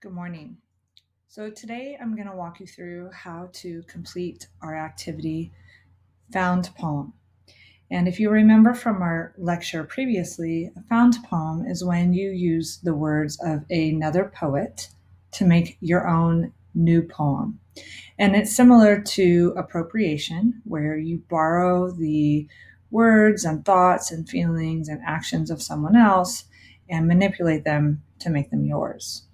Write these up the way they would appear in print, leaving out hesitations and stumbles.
Good morning. So today I'm going to walk you through how to complete our activity Found Poem. And if you remember from our lecture previously, a found poem is when you use the words of another poet to make your own new poem. And it's similar to appropriation, where you borrow the words and thoughts and feelings and actions of someone else and manipulate them to make them yours.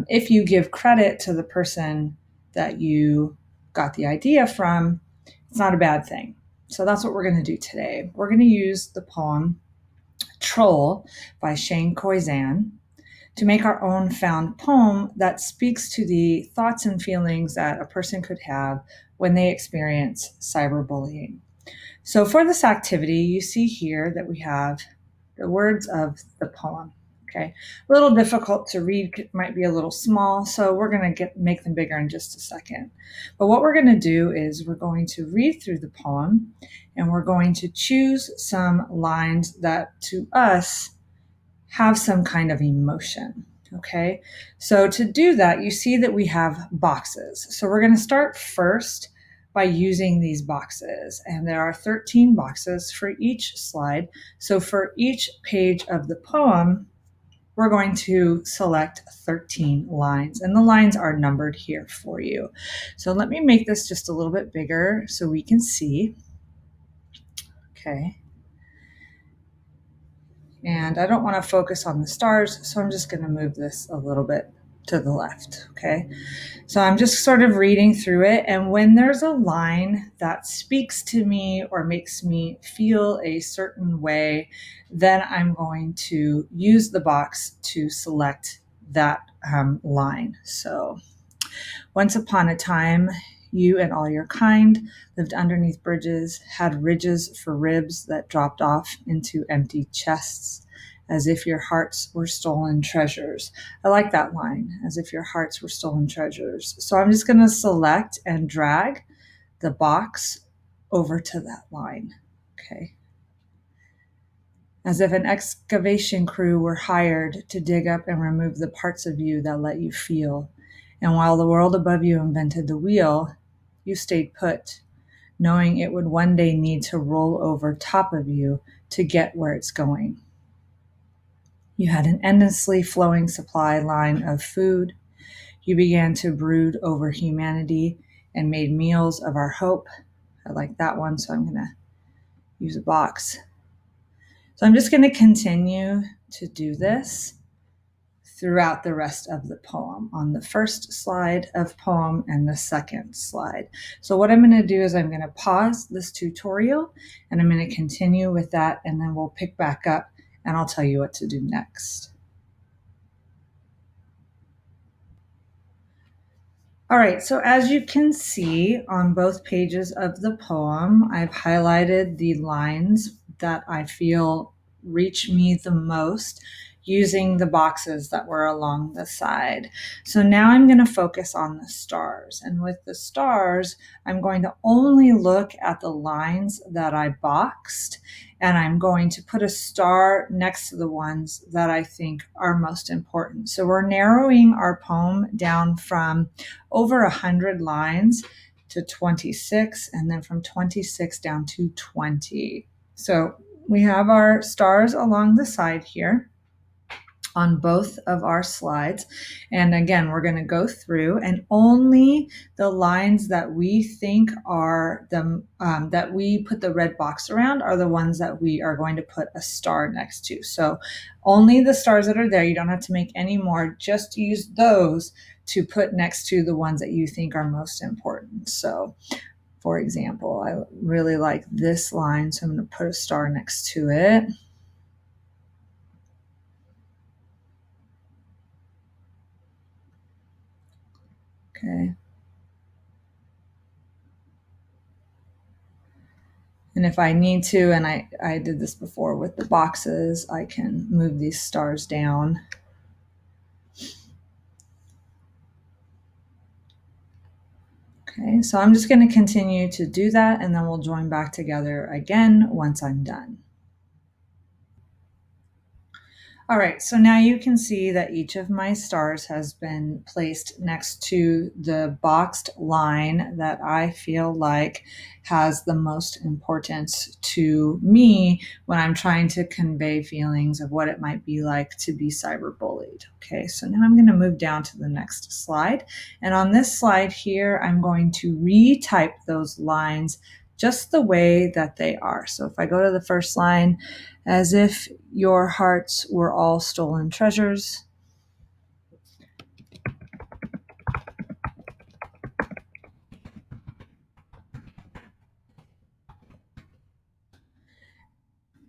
If you give credit to the person that you got the idea from, it's not a bad thing. So that's what we're going to do today. We're going to use the poem Troll by Koyczan to make our own found poem that speaks to the thoughts and feelings that a person could have when they experience cyberbullying. So for this activity, you see here that we have the words of the poem. Okay, a little difficult to read, might be a little small, so we're going to make them bigger in just a second. But what we're going to do is we're going to read through the poem and we're going to choose some lines that to us have some kind of emotion. Okay, so to do that, you see that we have boxes. So we're going to start first by using these boxes, and there are 13 boxes for each slide. So for each page of the poem, we're going to select 13 lines, and the lines are numbered here for you. So let me make this just a little bit bigger so we can see. Okay. And I don't want to focus on the stars, so I'm just going to move this a little bit to the left. Okay. So I'm just sort of reading through it, and when there's a line that speaks to me or makes me feel a certain way, then I'm going to use the box to select that line. So, once upon a time, you and all your kind lived underneath bridges, had ridges for ribs that dropped off into empty chests, as if your hearts were stolen treasures. I like that line, as if your hearts were stolen treasures. So I'm just going to select and drag the box over to that line. Okay. As if an excavation crew were hired to dig up and remove the parts of you that let you feel. And while the world above you invented the wheel, you stayed put, knowing it would one day need to roll over top of you to get where it's going. You had an endlessly flowing supply line of food. You began to brood over humanity and made meals of our hope. I like that one, so I'm going to use a box. So I'm just going to continue to do this throughout the rest of the poem, on the first slide of poem and the second slide. So what I'm going to do is I'm going to pause this tutorial and I'm going to continue with that, and then we'll pick back up and I'll tell you what to do next. All right, so as you can see on both pages of the poem, I've highlighted the lines that I feel reach me the most using the boxes that were along the side. So now I'm going to focus on the stars. And with the stars, I'm going to only look at the lines that I boxed, and I'm going to put a star next to the ones that I think are most important. So we're narrowing our poem down from over 100 lines to 26, and then from 26 down to 20. So we have our stars along the side here on both of our slides. And again, we're going to go through, and only the lines that we think are the that we put the red box around are the ones that we are going to put a star next to. So only the stars that are there. You don't have to make any more. Just use those to put next to the ones that you think are most important. So for example, I really like this line, so I'm going to put a star next to it. Okay. And if I need to, and I did this before with the boxes, I can move these stars down. Okay, so I'm just going to continue to do that, and then we'll join back together again once I'm done. All right, so now you can see that each of my stars has been placed next to the boxed line that I feel like has the most importance to me when I'm trying to convey feelings of what it might be like to be cyberbullied. Okay, so now I'm going to move down to the next slide. And on this slide here, I'm going to retype those lines just the way that they are. So if I go to the first line, as if your hearts were all stolen treasures.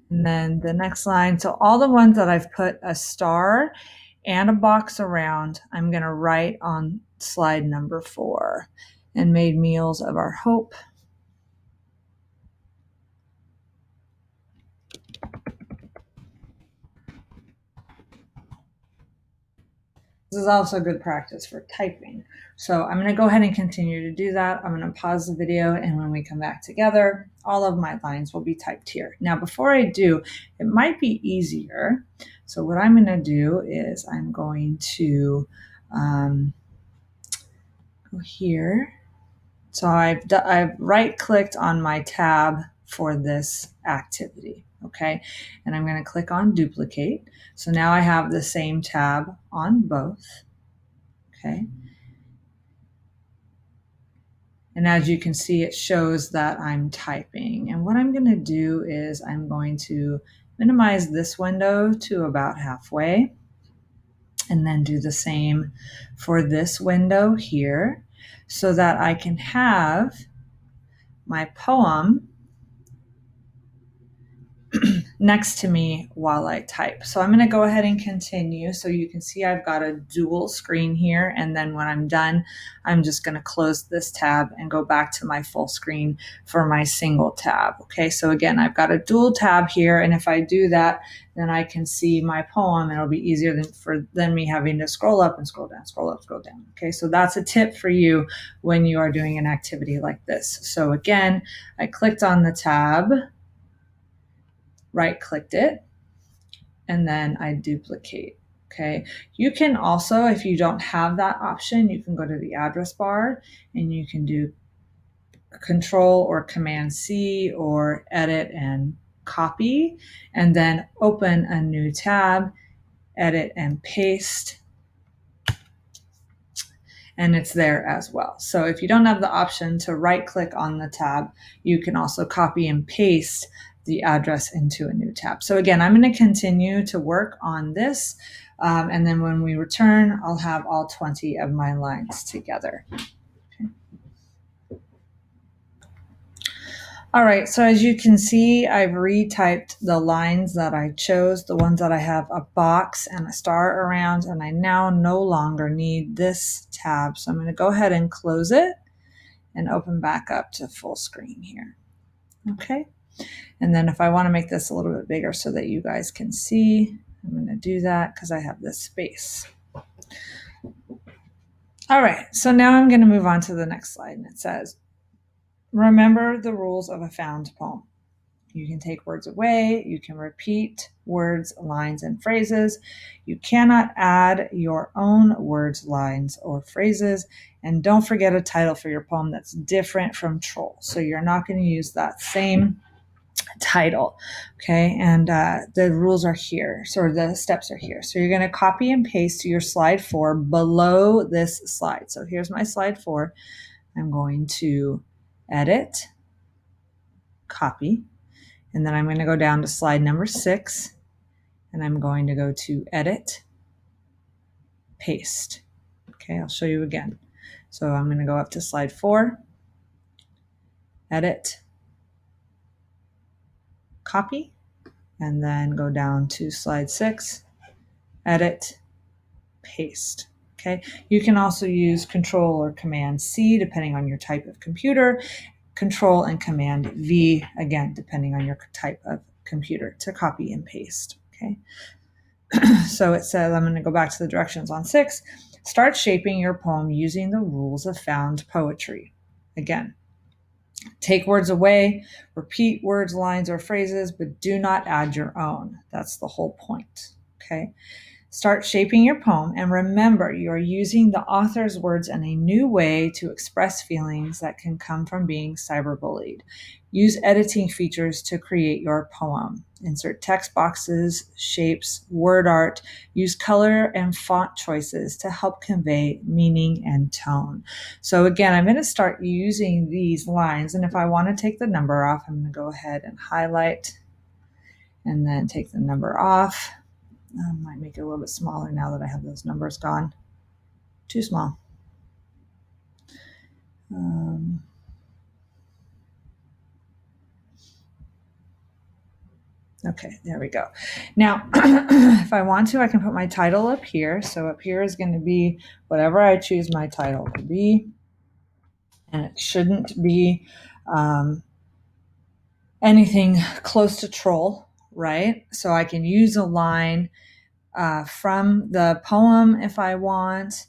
And then the next line, so all the ones that I've put a star and a box around, I'm going to write on slide number 4. And made meals of our hope. This is also good practice for typing. So I'm going to go ahead and continue to do that. I'm going to pause the video, and when we come back together, all of my lines will be typed here. Now, before I do, it might be easier. So what I'm going to do is I'm going to go here. So I've right-clicked on my tab for this activity, okay? And I'm going to click on duplicate. So now I have the same tab on both, okay? And as you can see, it shows that I'm typing. And what I'm going to do is I'm going to minimize this window to about halfway, and then do the same for this window here so that I can have my poem next to me while I type. So I'm going to go ahead and continue. So you can see I've got a dual screen here. And then when I'm done, I'm just going to close this tab and go back to my full screen for my single tab. Okay, so again, I've got a dual tab here. And if I do that, then I can see my poem. It'll be easier than me having to scroll up and scroll down, scroll up, scroll down. Okay, so that's a tip for you when you are doing an activity like this. So again, I clicked on the tab, right-clicked it, and then I duplicate. Okay. You can also, if you don't have that option, you can go to the address bar and you can do Control or Command C or edit and copy, and then open a new tab, edit and paste, and it's there as well. So if you don't have the option to right click on the tab, you can also copy and paste the address into a new tab. So again, I'm going to continue to work on this. And then when we return, I'll have all 20 of my lines together. Okay. All right, so as you can see, I've retyped the lines that I chose, the ones that I have a box and a star around, and I now no longer need this tab. So I'm going to go ahead and close it and open back up to full screen here. Okay. And then if I want to make this a little bit bigger so that you guys can see, I'm going to do that because I have this space. All right, so now I'm going to move on to the next slide, and it says, remember the rules of a found poem. You can take words away, you can repeat words, lines, and phrases. You cannot add your own words, lines, or phrases. And don't forget a title for your poem that's different from troll. So you're not going to use that same title. Okay, and the rules are here, so the steps are here. So you're going to copy and paste to your slide 4 below this slide. So here's my slide 4. I'm going to edit, copy, and then I'm going to go down to slide number 6, and I'm going to go to edit, paste. Okay, I'll show you again. So I'm going to go up to slide 4, edit, copy, and then go down to slide 6, edit, paste. Okay, you can also use Control or Command C depending on your type of computer, Control and Command V again depending on your type of computer to copy and paste. Okay, so it says, I'm going to go back to the directions on 6. Start shaping your poem using the rules of found poetry. Again, take words away, repeat words, lines, or phrases, but do not add your own. That's the whole point. Okay. Start shaping your poem, and remember, you are using the author's words in a new way to express feelings that can come from being cyberbullied. Use editing features to create your poem. Insert text boxes, shapes, word art. Use color and font choices to help convey meaning and tone. So again, I'm going to start using these lines, and if I want to take the number off, I'm going to go ahead and highlight and then take the number off. Might make it a little bit smaller now that I have those numbers gone. Too small. Okay, there we go. Now, if I want to, I can put my title up here. So up here is going to be whatever I choose my title to be. And it shouldn't be anything close to troll, right? So I can use a line from the poem if I want.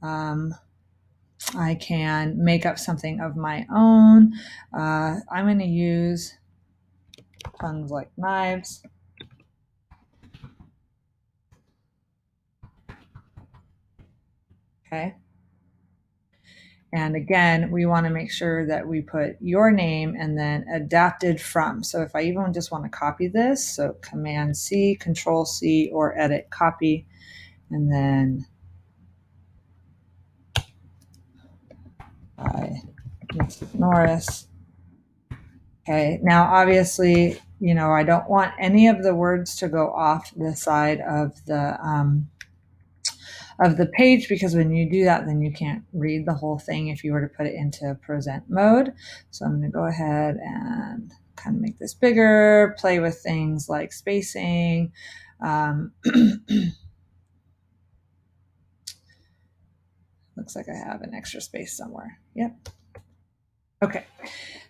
I can make up something of my own. I'm going to use tongues like knives. Okay. And again, we want to make sure that we put your name and then adapted from. So if I even just want to copy this, so Command C, Control C, or Edit Copy, and then by Miss Norris. Okay, now obviously, I don't want any of the words to go off the side of the page, because when you do that, then you can't read the whole thing if you were to put it into present mode. So I'm going to go ahead and kind of make this bigger, play with things like spacing. Looks like I have an extra space somewhere. Yep. Okay.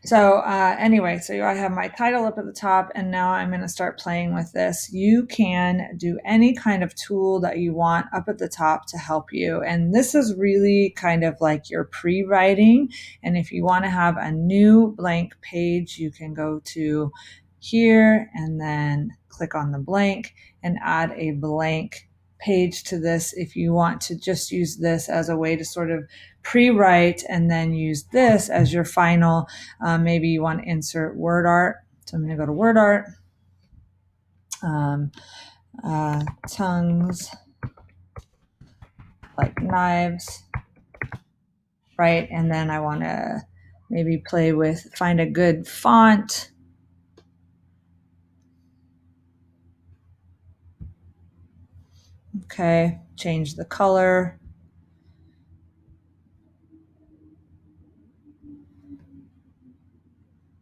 So anyway, so I have my title up at the top, and now I'm going to start playing with this. You can do any kind of tool that you want up at the top to help you. And this is really kind of like your pre-writing. And if you want to have a new blank page, you can go to here and then click on the blank and add a blank page to this if you want to just use this as a way to sort of pre-write and then use this as your final. Maybe you want to insert word art. So I'm going to go to word art. Tongues like knives, right? And then I want to maybe find a good font. Okay, change the color.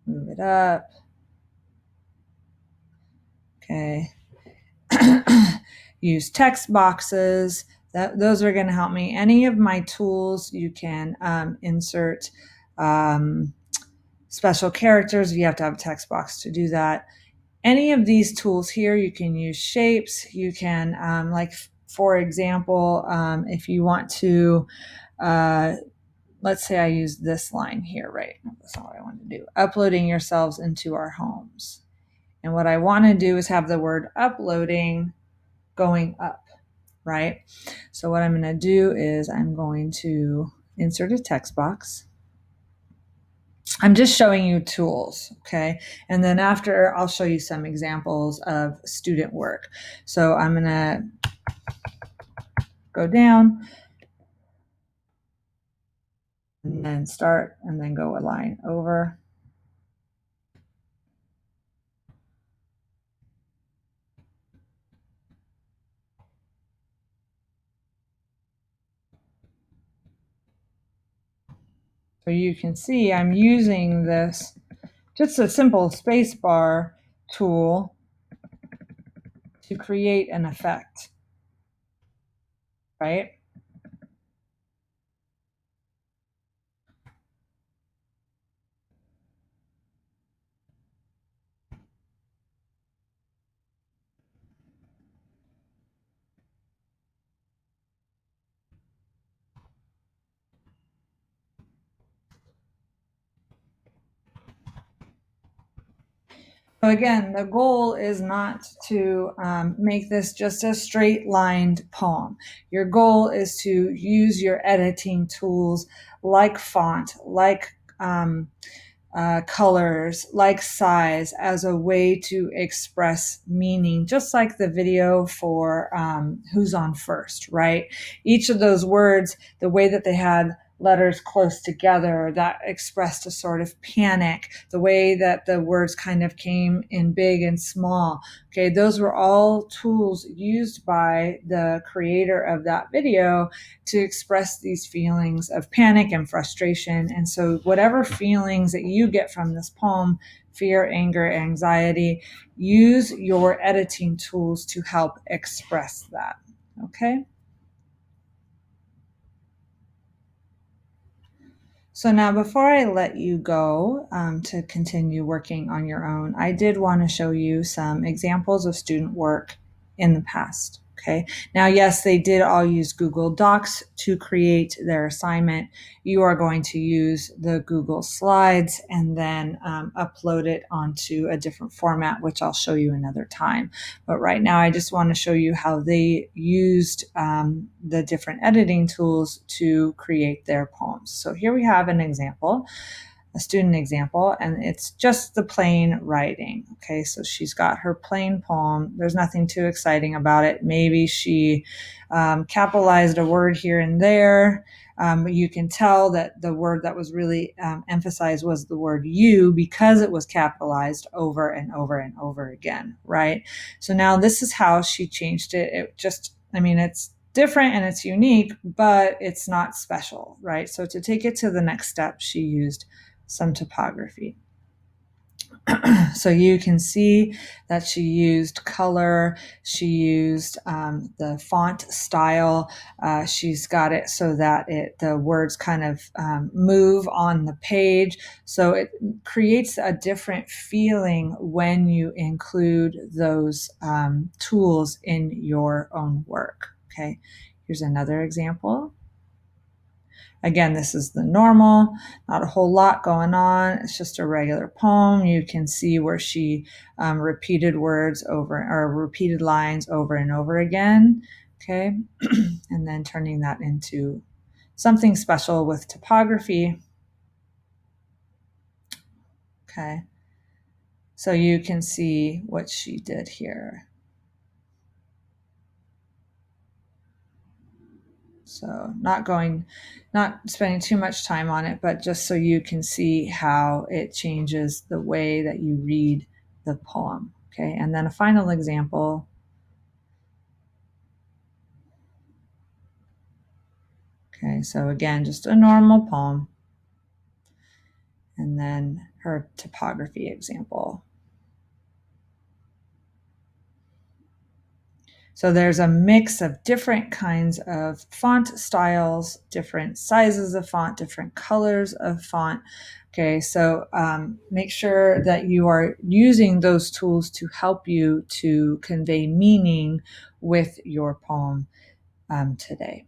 Move it up. Okay. Use text boxes. Those are going to help me. Any of my tools, you can insert special characters. You have to have a text box to do that. Any of these tools here, you can use shapes. You can, for example, if you want to, let's say I use this line here, right? That's not what I want to do. Uploading yourselves into our homes. And what I want to do is have the word uploading going up, right? So what I'm going to do is I'm going to insert a text box. I'm just showing you tools, okay? And then after, I'll show you some examples of student work. So I'm going to go down and then start and then go a line over. So you can see I'm using this, just a simple space bar tool to create an effect, right? So again, the goal is not to make this just a straight lined poem. Your goal is to use your editing tools like font, like colors, like size, as a way to express meaning, just like the video for Who's on First, right? Each of those words, the way that they had letters close together, that expressed a sort of panic, the way that the words kind of came in big and small. Okay, those were all tools used by the creator of that video to express these feelings of panic and frustration. And so, whatever feelings that you get from this poem, fear, anger, anxiety, use your editing tools to help express that. Okay? So now, before I let you go to continue working on your own, I did want to show you some examples of student work in the past. Okay. Now, yes, they did all use Google Docs to create their assignment. You are going to use the Google Slides and then upload it onto a different format, which I'll show you another time. But right now, I just want to show you how they used the different editing tools to create their poems. So here we have an example, a student example, and it's just the plain writing. Okay, so she's got her plain poem. There's nothing too exciting about it. Maybe she capitalized a word here and there. But you can tell that the word that was really emphasized was the word you, because it was capitalized over and over and over again, right? So now this is how she changed it. It just, I mean, it's different and it's unique, but it's not special, right? So to take it to the next step, she used some typography. So you can see that she used color, she used the font style. She's got it so that the words kind of move on the page. So it creates a different feeling when you include those tools in your own work. Okay, here's another example. Again, this is the normal, not a whole lot going on. It's just a regular poem. You can see where she repeated words over, or repeated lines over and over again. Okay, and then turning that into something special with typography. Okay, so you can see what she did here. So not spending too much time on it, but just so you can see how it changes the way that you read the poem. Okay, and then a final example. Okay, so again, just a normal poem. And then her typography example. So there's a mix of different kinds of font styles, different sizes of font, different colors of font. Okay, so make sure that you are using those tools to help you to convey meaning with your poem today.